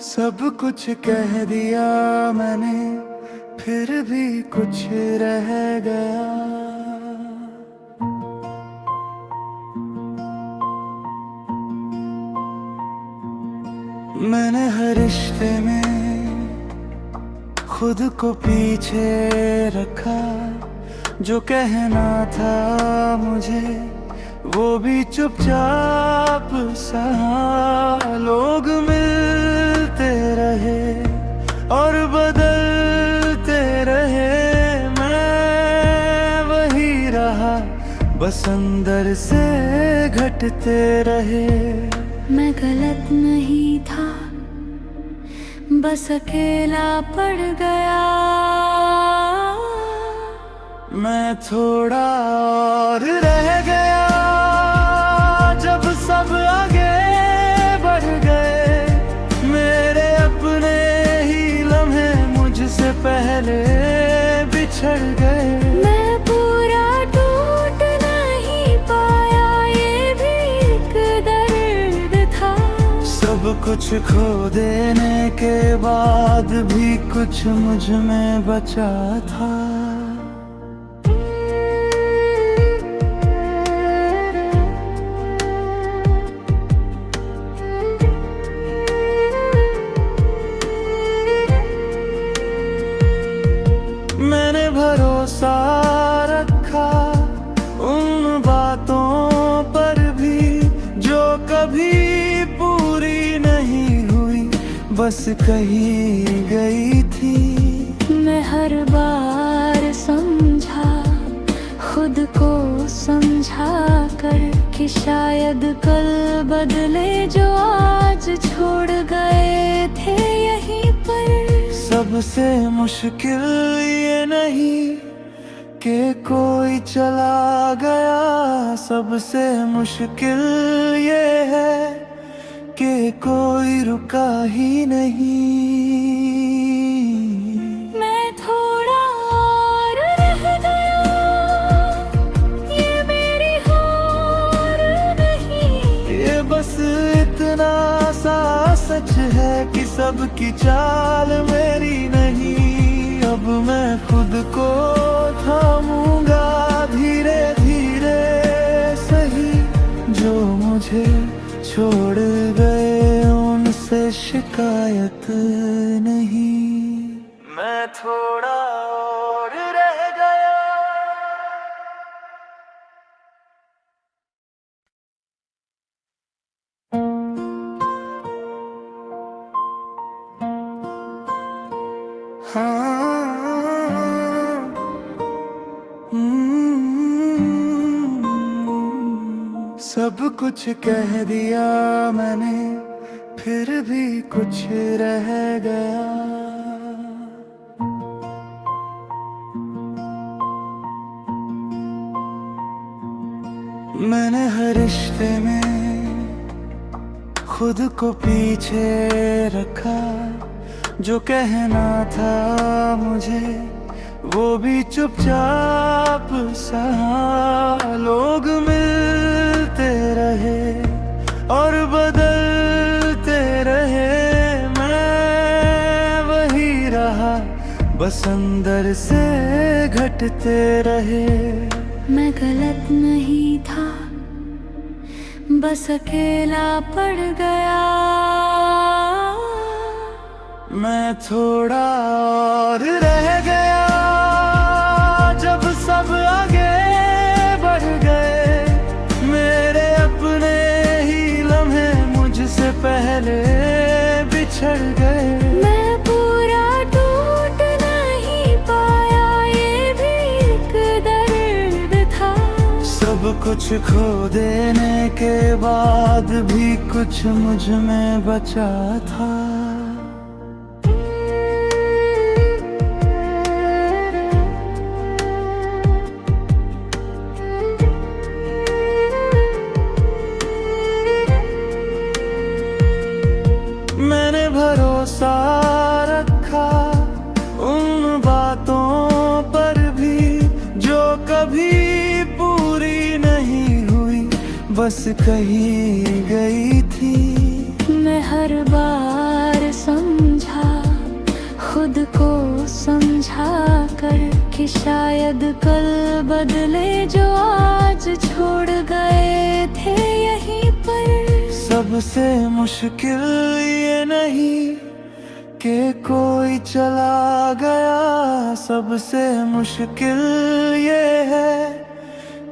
सब कुछ कह दिया मैंने, फिर भी कुछ रह गया। मैंने हर रिश्ते में खुद को पीछे रखा, जो कहना था मुझे वो भी चुपचाप सहा। लोग मिलते रहे और बदलते रहे, मैं वही रहा, बस अंदर से घटते रहे। मैं गलत नहीं था, बस अकेला पड़ गया। मैं थोड़ा और रह गया, जब सब आगे बढ़ गए। मेरे अपने ही लम्हे मुझसे पहले बिछड़ गए। मैं पूरा टूट नहीं पाया, ये भी एक दर्द था। सब कुछ खो देने के बाद भी कुछ मुझ में बचा था। मैंने भरोसा रखा उन बातों पर भी, जो कभी पूरी नहीं हुई, बस कही गई थी। मैं हर बार समझा, खुद को समझा कर, कि शायद कल बदले जो आज छोड़ गए थे यहीं पर। सबसे मुश्किल ये नहीं कि कोई चला गया, सबसे मुश्किल ये है कि कोई रुका ही नहीं। मैं थोड़ा और रह गया, ये मेरी हार नहीं। ये बस इतना सा सच है कि सबकी चाल मेरी नहीं। अब मैं खुद को थामूंगा धीरे धीरे सही, जो मुझे छोड़ गए उनसे शिकायत नहीं। मैं थोड़ा और रह गया। सब कुछ कह दिया मैंने, फिर भी कुछ रह गया। मैंने हर रिश्ते में खुद को पीछे रखा, जो कहना था मुझे वो भी चुपचाप सहा। लोग मिलते रहे और बदलते रहे, मैं वही रहा, बस अंदर से घटते रहे। मैं गलत नहीं था, बस अकेला पड़ गया। मैं थोड़ा और रह गया, जब सब आगे बढ़ गए। मेरे अपने ही लम्हे मुझसे पहले बिछड़ गए। मैं पूरा टूट नहीं पाया, ये भी एक दर्द था। सब कुछ खो देने के बाद भी कुछ मुझ में बचा था। मैंने भरोसा रखा उन बातों पर भी, जो कभी पूरी नहीं हुई, बस कही गई थी। मैं हर बार खुद को समझा कर कि शायद कल बदले जो आज छोड़ गए थे यहीं पर। सबसे मुश्किल ये नहीं कि कोई चला गया, सबसे मुश्किल ये है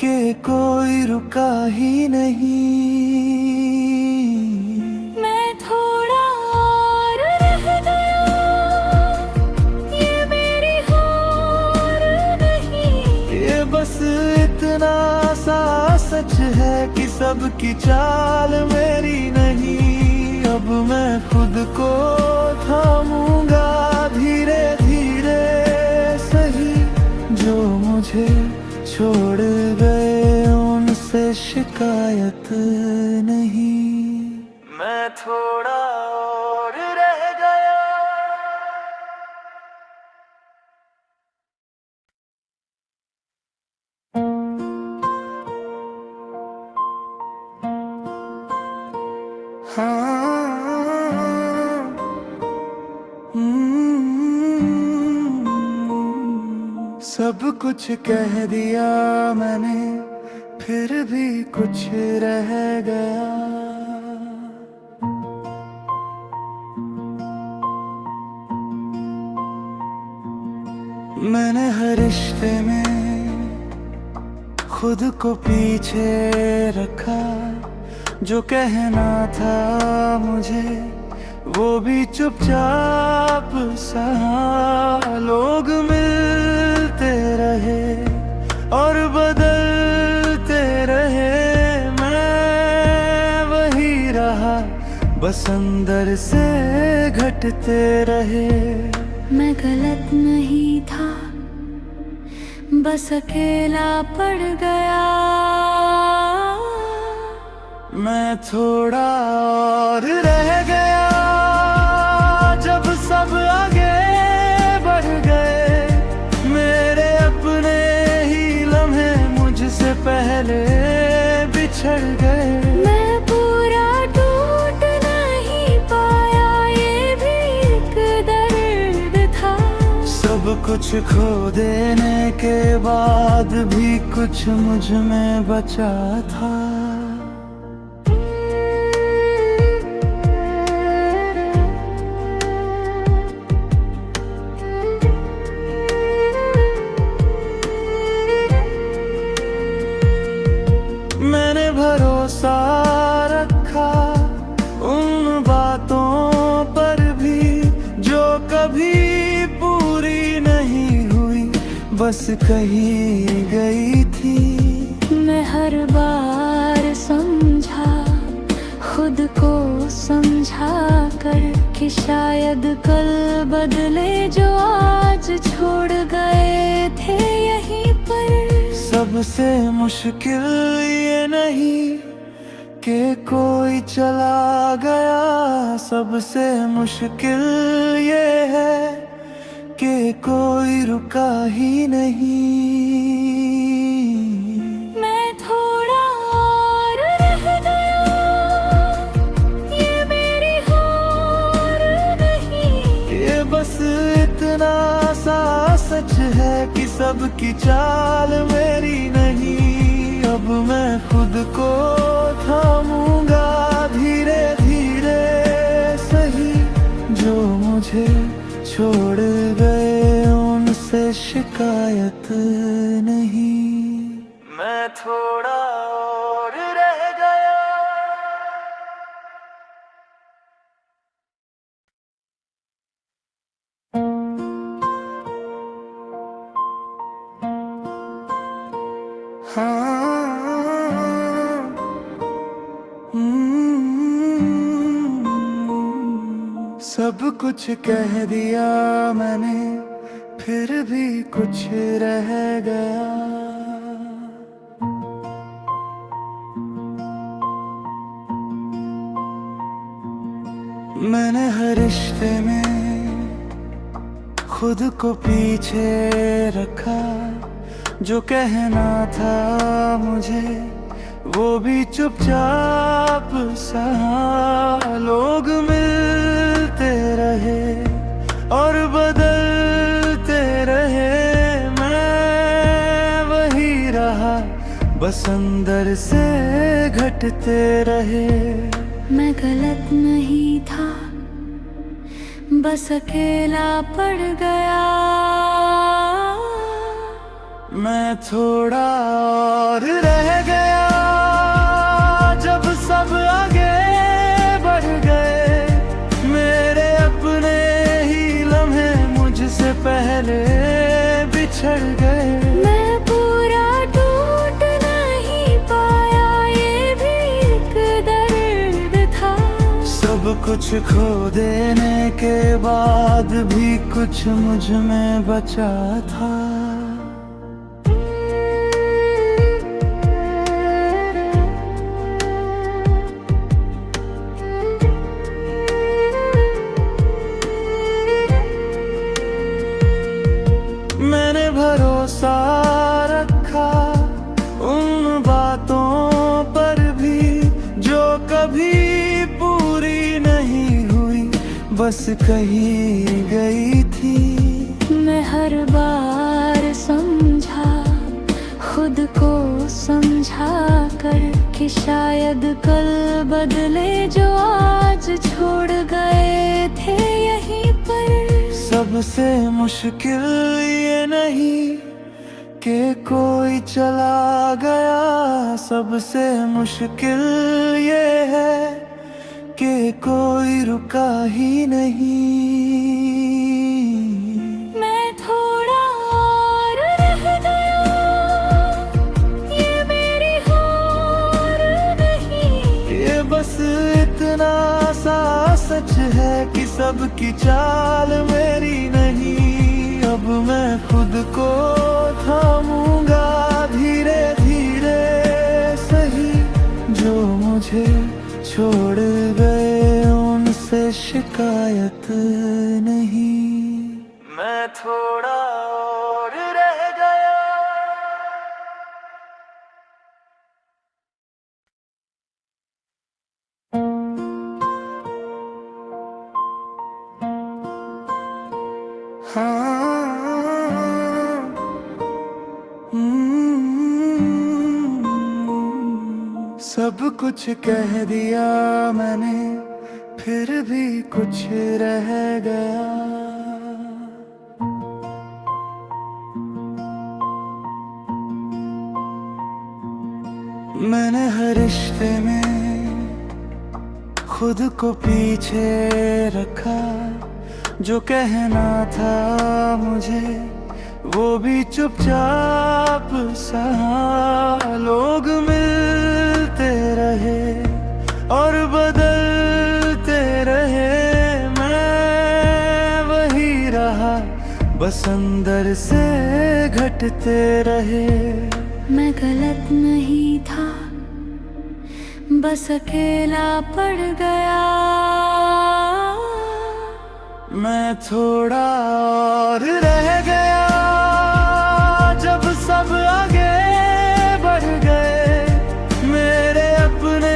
कि कोई रुका ही नहीं। मैं थोड़ा और रह गया, ये मेरी हार नहीं। ये बस इतना सा सच है कि सबकी चाल मेरी नहीं। अब मैं खुद को थामूंगा धीरे धीरे सही, जो मुझे छोड़ गए उनसे शिकायत नहीं। मैं थोड़ा और रह गया। सब कुछ कह दिया मैंने, फिर भी कुछ रह गया। मैंने हर रिश्ते में खुद को पीछे रखा, जो कहना था मुझे वो भी चुपचाप सहा। लोग मिलते रहे और बदलते रहे, मैं वही रहा बस अंदर से घटते रहे। मैं गलत नहीं था, बस अकेला पड़ गया। मैं थोड़ा और रह गया, जब सब आगे बढ़ गए। मेरे अपने ही लम्हे मुझसे पहले बिछड़ गए। मैं पूरा टूट नहीं पाया, ये भी एक दर्द था। सब कुछ खो देने के बाद भी कुछ मुझ में बचा था। मैंने भरोसा रखा उन बातों पर भी जो कभी पूरी नहीं हुई, बस कही गई थी। मैं हर बार समझा, खुद को समझा कर कि शायद कल बदले जो आज छोड़ गए थे यहीं पर। सबसे मुश्किल ये नहीं कि कोई चला गया, सबसे मुश्किल ये है कि कोई रुका ही नहीं। मैं थोड़ा और रह गया, ये मेरी हार नहीं। ये बस इतना सा सच है कि सबकी चाल मेरी नहीं। अब मैं खुद को थामूंगा धीरे धीरे सही, जो मुझे छोड़ गए उनसे शिकायत नहीं। मैं थोड़ा और रह गया। सब कुछ कह दिया मैंने, फिर भी कुछ रह गया। मैंने हर रिश्ते में खुद को पीछे रखा, जो कहना था मुझे वो भी चुपचाप सहा। लोग मिलते रहे और बदल बस अंदर से घटते रहे। मैं गलत नहीं था, बस अकेला पड़ गया। मैं थोड़ा और रह गया, जब सब आगे बढ़ गए। मेरे अपने ही लम्हे मुझसे पहले बिछड़ गए। मैं पूरा टूट नहीं पाया, ये भी एक दर्द था। सब कुछ खो देने के बाद भी कुछ मुझ में बचा था। मैंने भरोसा रखा उन बातों पर भी जो कभी पूरी नहीं हुई, बस कही गई थी। मैं हर बार समझा, खुद को समझा कर कि शायद कल बदले जो आज छोड़ गए थे यहीं पर। सबसे मुश्किल ये नहीं कि कोई चला गया, सबसे मुश्किल ये है कि कोई रुका ही नहीं। मैं थोड़ा और रह गया, ये मेरी हार नहीं। ये बस इतना सा सच है कि सबकी चाल मेरी नहीं। अब मैं खुद को थामूंगा धीरे धीरे सही। जो मुझे छोड़ गए उनसे शिकायत नहीं। मैं थोड़ा और रह गया। सब कुछ कह दिया मैंने, फिर भी कुछ रह गया। मैंने हर रिश्ते में खुद को पीछे रखा। जो कहना था मुझे वो भी चुपचाप सहा। लोग मिलते रहे और बदलते रहे, मैं वही रहा, बस अंदर से घटते रहे। मैं गलत नहीं था, बस अकेला पड़ गया। मैं थोड़ा और रह गया, जब सब आगे बढ़ गए। मेरे अपने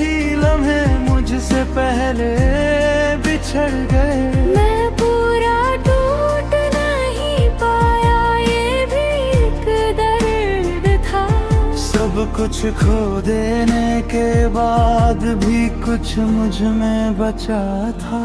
ही लम्हे मुझसे पहले बिछड़ गए। मैं पूरा टूट नहीं पाया, ये भी एक दर्द था। सब कुछ खो देने के बाद भी कुछ मुझ में बचा था।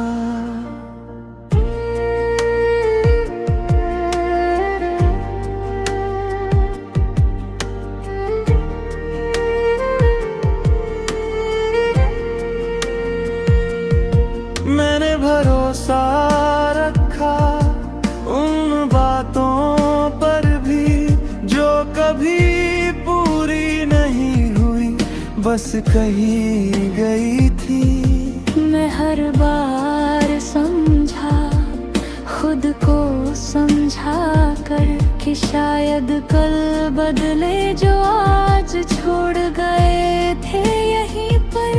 मैंने भरोसा रखा उन बातों पर भी जो कभी पूरी नहीं हुई, बस कही गई थी। मैं हर बार समझा, खुद को समझा कर कि शायद कल बदले जो आज छोड़ गए थे यहीं पर।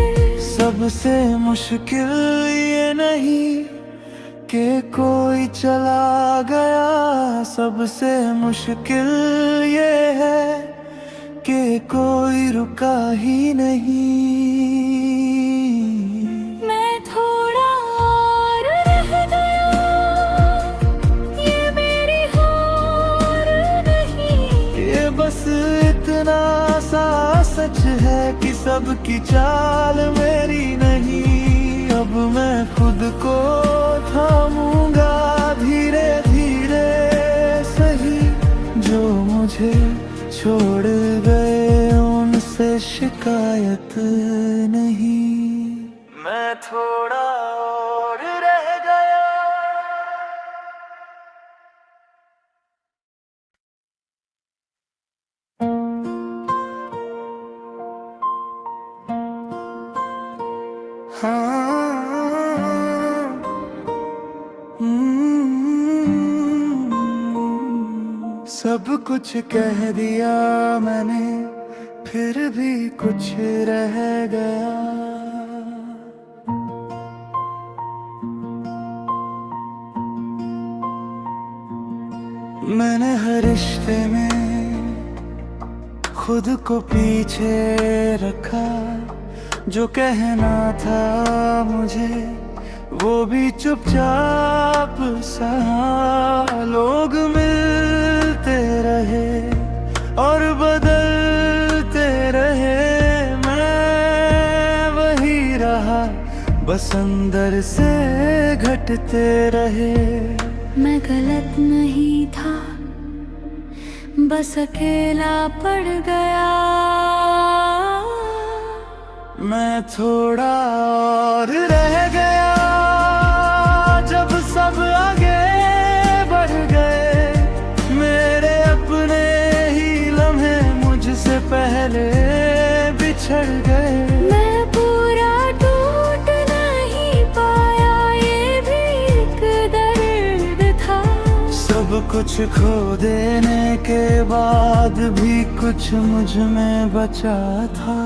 सबसे मुश्किल ये नहीं कि कोई चला गया, सबसे मुश्किल ये है कि कोई रुका ही नहीं। मैं थोड़ा और रह गया, ये मेरी हार नहीं। ये बस इतना सा है कि सबकी चाल मेरी नहीं। अब मैं खुद को थामूंगा धीरे धीरे सही। जो मुझे छोड़ गए उनसे शिकायत नहीं। मैं थोड़ा और रह गया। सब कुछ कह दिया मैंने, फिर भी कुछ रह गया। मैंने हर रिश्ते में खुद को पीछे रखा। जो कहना था मुझे वो भी चुपचाप सहा। लोग मिलते रहे और बदलते रहे, मैं वही रहा बस अंदर से घटते रहे। मैं गलत नहीं था, बस अकेला पड़ गया। मैं थोड़ा और रह गया। जब सब आगे बढ़ गए, मेरे अपने ही लम्हे मुझसे पहले बिछड़ गए। मैं पूरा टूट नहीं पाया, ये भी एक दर्द था। सब कुछ खो देने के बाद भी कुछ मुझ में बचा था।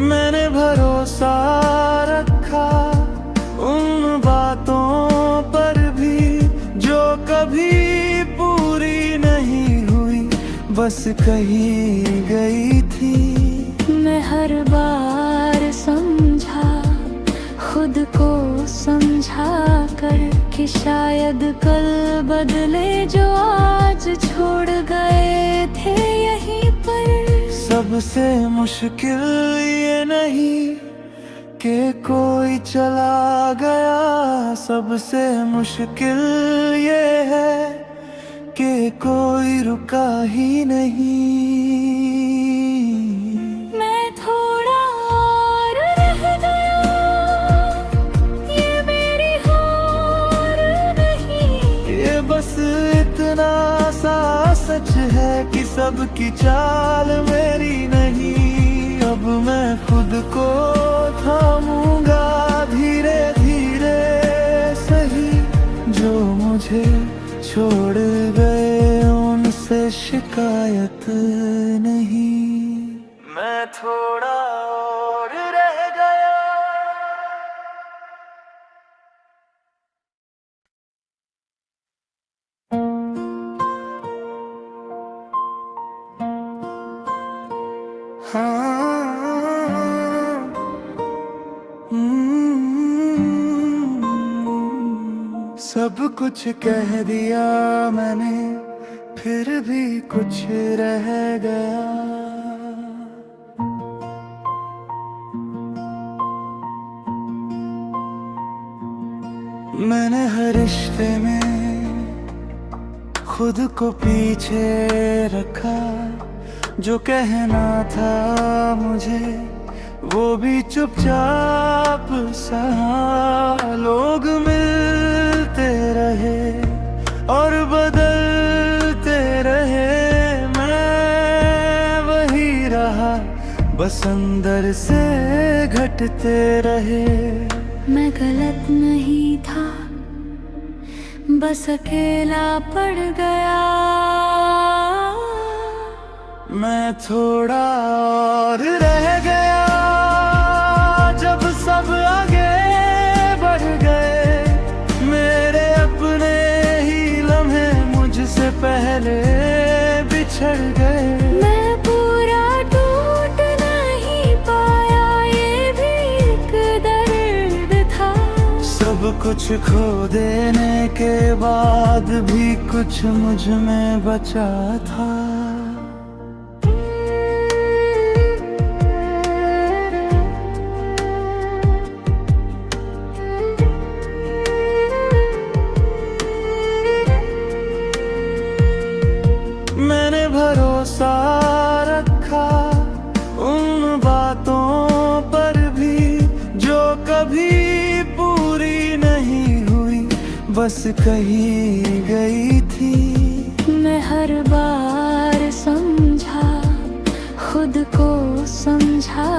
मैंने भरोसा रखा उन बातों पर भी जो कभी पूरी नहीं हुई, बस कही गई थी। मैं हर बार समझा खुद को समझा कर कि शायद कल बदले जो आज छोड़ गए थे यहीं पर। सबसे मुश्किल ये नहीं कि कोई चला गया, सबसे मुश्किल ये है कि कोई रुका ही नहीं। मैं थोड़ा और रह गया, ये मेरी हार नहीं। ये बस इतना सा सच है कि सबकी चाल मेरी नहीं। अब मैं खुद को थामूंगा धीरे धीरे सही। जो मुझे छोड़ गए उनसे शिकायत नहीं। मैं थोड़ा और रह गया। सब कुछ कह दिया मैंने, फिर भी कुछ रह गया। मैंने हर रिश्ते में खुद को पीछे रखा। जो कहना था मुझे वो भी चुपचाप सहा। लोग मिलते रहे और बदलते रहे, मैं वही रहा बस अंदर से घटते रहे। मैं गलत नहीं था, बस अकेला पड़ गया। मैं थोड़ा और रह गया। जब सब आगे बढ़ गए, मेरे अपने ही लम्हे मुझसे पहले बिछड़ गए। मैं पूरा टूट नहीं पाया, कुछ खो देने के बाद भी कुछ मुझ में बचा था। मैंने भरोसा रखा उन बातों पर भी जो कभी पूरी नहीं हुई, बस कही गई थी। मैं हर बार समझा खुद को समझा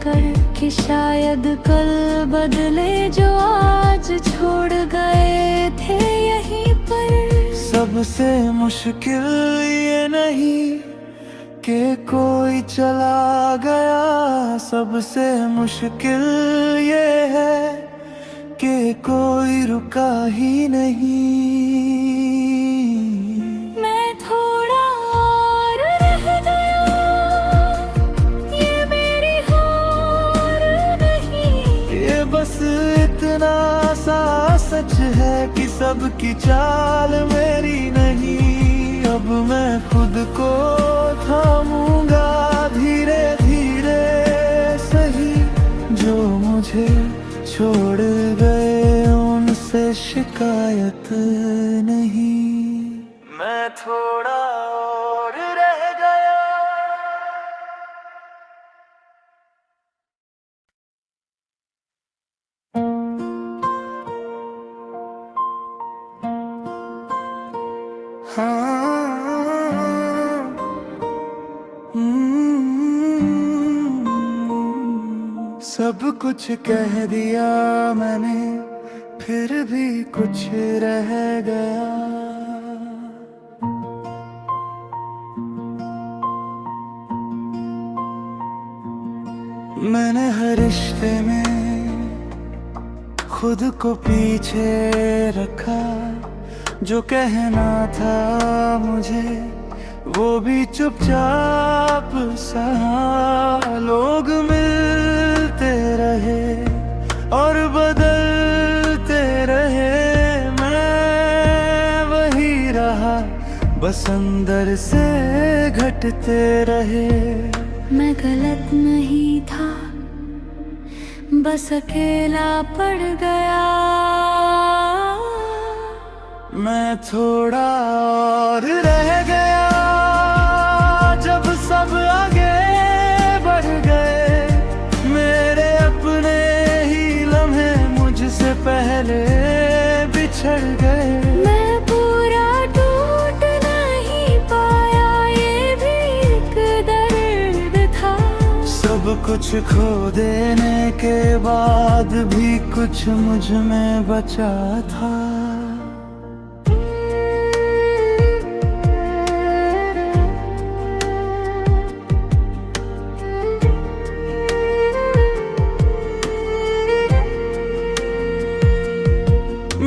कर कि शायद कल बदले जो आज छोड़ गए थे यहीं पर। सबसे मुश्किल ये नहीं कि कोई चला गया, सबसे मुश्किल ये है कि कोई रुका ही नहीं। मैं थोड़ा और रह गया, ये मेरी हार नहीं। ये बस इतना सा सच है कि सबकी चाल मेरी नहीं। अब मैं खुद को थामूंगा धीरे धीरे सही, जो मुझे छोड़ गए उनसे शिकायत नहीं। मैं थोड़ा और रह गया। सब कुछ कह दिया मैंने, फिर भी कुछ रह गया। मैंने हर रिश्ते में खुद को पीछे रखा, जो कहना था मुझे वो भी चुपचाप सहा। लोग मिलते रहे और बदलते रहे, मैं वही रहा बस अंदर से घटते रहे। मैं गलत नहीं था, बस अकेला पड़ गया। मैं थोड़ा और रह गया, जब सब आगे बढ़ गए। मेरे अपने ही लम्हे मुझसे पहले बिछड़ गए। मैं पूरा टूट नहीं पाया, ये भी एक दर्द था। सब कुछ खो देने के बाद भी कुछ मुझ में बचा था।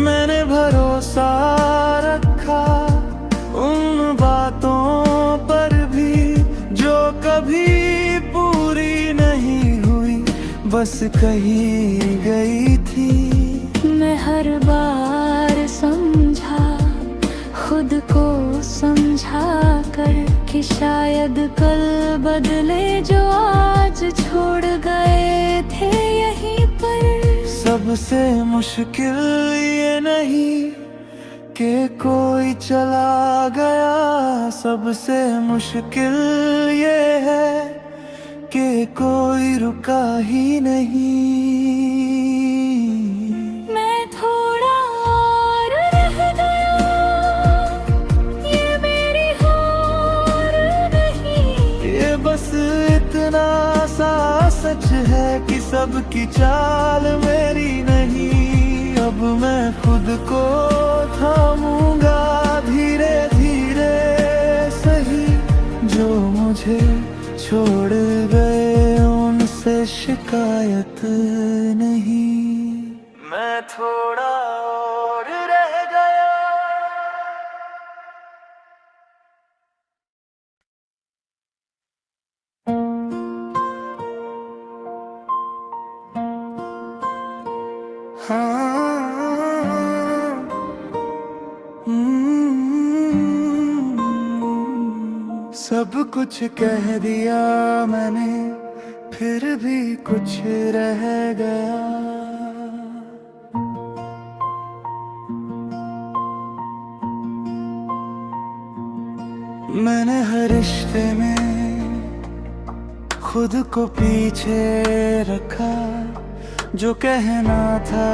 मैंने भरोसा रखा उन बातों पर भी जो कभी पूरी नहीं हुई, बस कही गई थी। मैं हर बार समझा खुद को समझा कर कि शायद कल बदले जो आज छोड़ गए थे यहीं पर। सबसे मुश्किल ये नहीं कि कोई चला गया, सबसे मुश्किल ये है कि कोई रुका ही नहीं। मैं थोड़ा और रह गया, ये मेरी हार नहीं। ये बस इतना सा सच है कि सबकी चाल मेरी नहीं। अब मैं खुद को थामूंगा धीरे धीरे सही, जो मुझे छोड़ गए उनसे शिकायत नहीं। मैं थोड़ा और रह गया। हाँ सब कुछ कह दिया मैंने, फिर भी कुछ रह गया। मैंने हर रिश्ते में खुद को पीछे रखा, जो कहना था